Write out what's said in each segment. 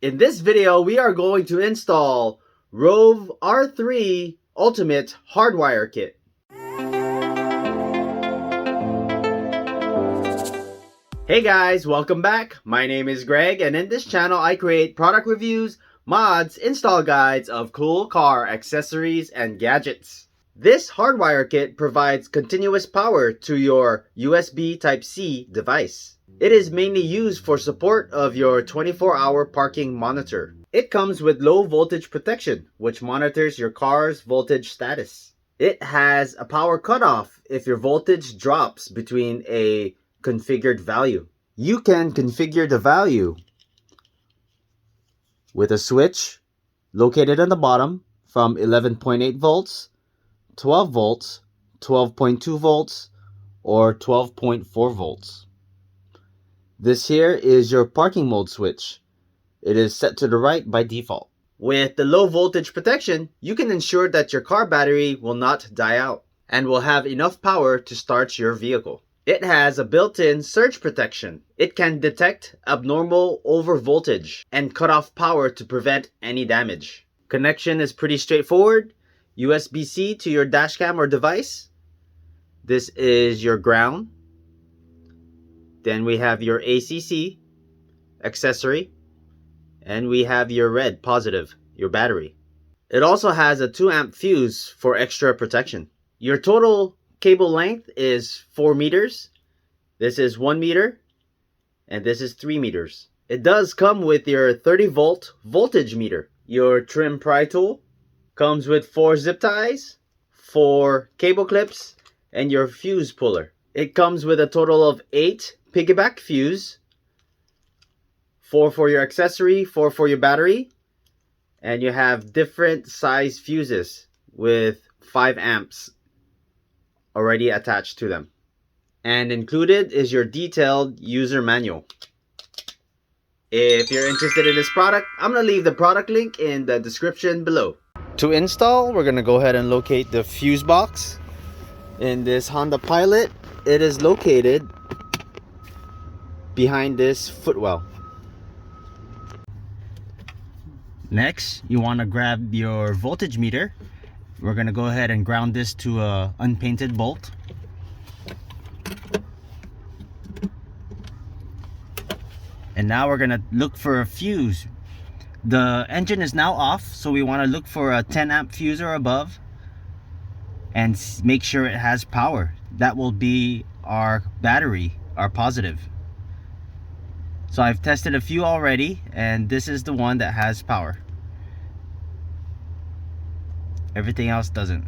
In this video, we are going to install Rove R3 Ultimate Hardwire Kit. Hey guys, welcome back. My name is Greg, and in this channel I create product reviews, mods, install guides of cool car accessories and gadgets. This hardwire kit provides continuous power to your USB Type-C device. It is mainly used for support of your 24-hour parking monitor. It comes with low voltage protection, which monitors your car's voltage status. It has a power cutoff if your voltage drops between a configured value. You can configure the value with a switch located on the bottom from 11.8 volts, 12 volts, 12.2 volts, or 12.4 volts. This here is your parking mode switch. It is set to the right by default. With the low voltage protection, you can ensure that your car battery will not die out and will have enough power to start your vehicle. It has a built-in surge protection. It can detect abnormal overvoltage and cut off power to prevent any damage. Connection is pretty straightforward. USB-C to your dashcam or device. This is your ground. Then we have your ACC accessory, and we have your red positive, your battery. It also has a 2 amp fuse for extra protection. Your total cable length is 4 meters. This is 1 meter, and this is 3 meters. It does come with your 30 volt voltage meter. Your trim pry tool comes with 4 zip ties, 4 cable clips, and your fuse puller. It comes with a total of 8 piggyback fuse, 4 for your accessory, 4 for your battery, and you have different size fuses with 5 amps already attached to them. And included is your detailed user manual. If you're interested in this product, I'm going to leave the product link in the description below. To install, we're going to go ahead and locate the fuse box. In this Honda Pilot, it is located behind this footwell. Next, you want to grab your voltage meter. We're going to go ahead and ground this to a unpainted bolt. And now we're going to look for a fuse. The engine is now off, so we want to look for a 10 amp fuse or above and make sure it has power. That will be our battery, our positive. So I've tested a few already, and this is the one that has power. Everything else doesn't.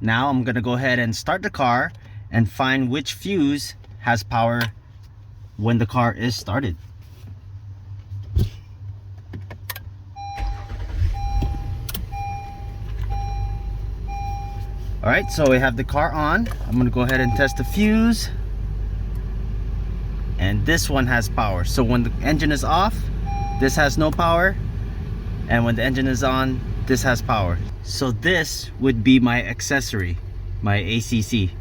Now I'm gonna go ahead and start the car and find which fuse has power when the car is started. Alright, so we have the car on. I'm going to go ahead and test the fuse. And this one has power. So when the engine is off, this has no power. And when the engine is on, this has power. So this would be my accessory, my ACC.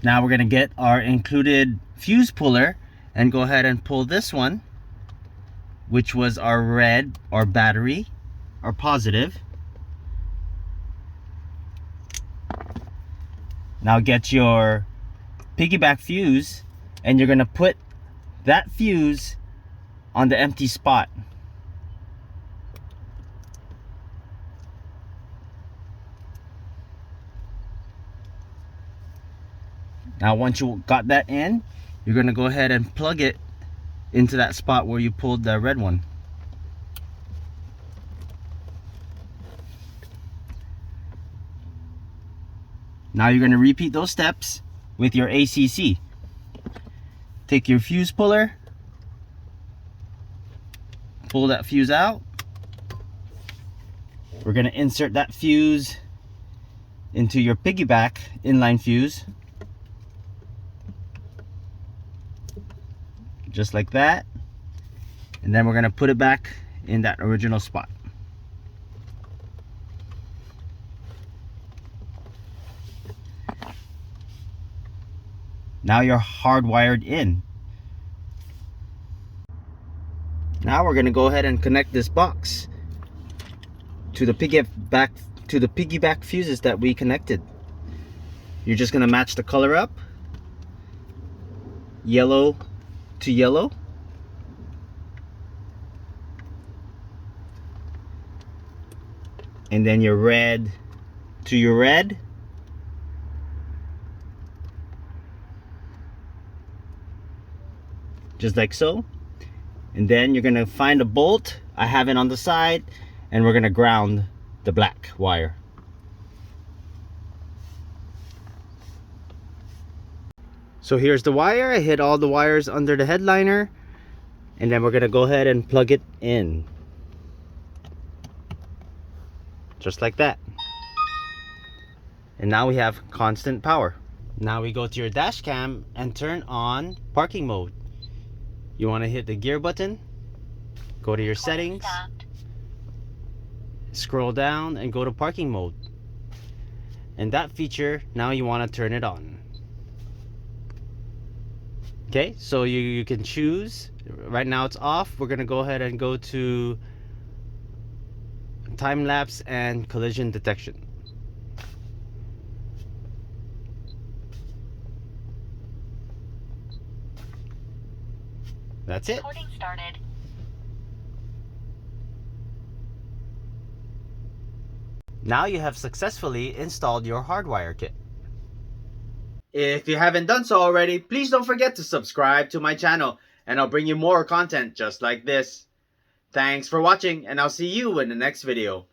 Now we're going to get our included fuse puller and go ahead and pull this one, which was our red, our battery, our positive. Now get your piggyback fuse, and you're gonna put that fuse on the empty spot. Now once you got that in, you're gonna go ahead and plug it into that spot where you pulled the red one. Now you're going to repeat those steps with your ACC. Take your fuse puller, pull that fuse out. We're going to insert that fuse into your piggyback inline fuse. Just like that. And then we're going to put it back in that original spot. Now you're hardwired in. Now we're gonna go ahead and connect this box to the piggyback fuses that we connected. You're just gonna match the color up, yellow to yellow, and then your red to your red, just like so. And then you're gonna find a bolt, I have it on the side, and we're gonna ground the black wire. So here's the wire. I hid all the wires under the headliner, and then we're gonna go ahead and plug it in. Just like that. And now we have constant power. Now we go to your dash cam and turn on parking mode. You want to hit the gear button, go to your settings, scroll down and go to parking mode. And that feature, now you want to turn it on. Okay, so you can choose. Right now it's off. We're gonna go ahead and go to time lapse and collision detection. That's it. Recording started. Now you have successfully installed your hardwire kit. If you haven't done so already, please don't forget to subscribe to my channel, and I'll bring you more content just like this. Thanks for watching, and I'll see you in the next video.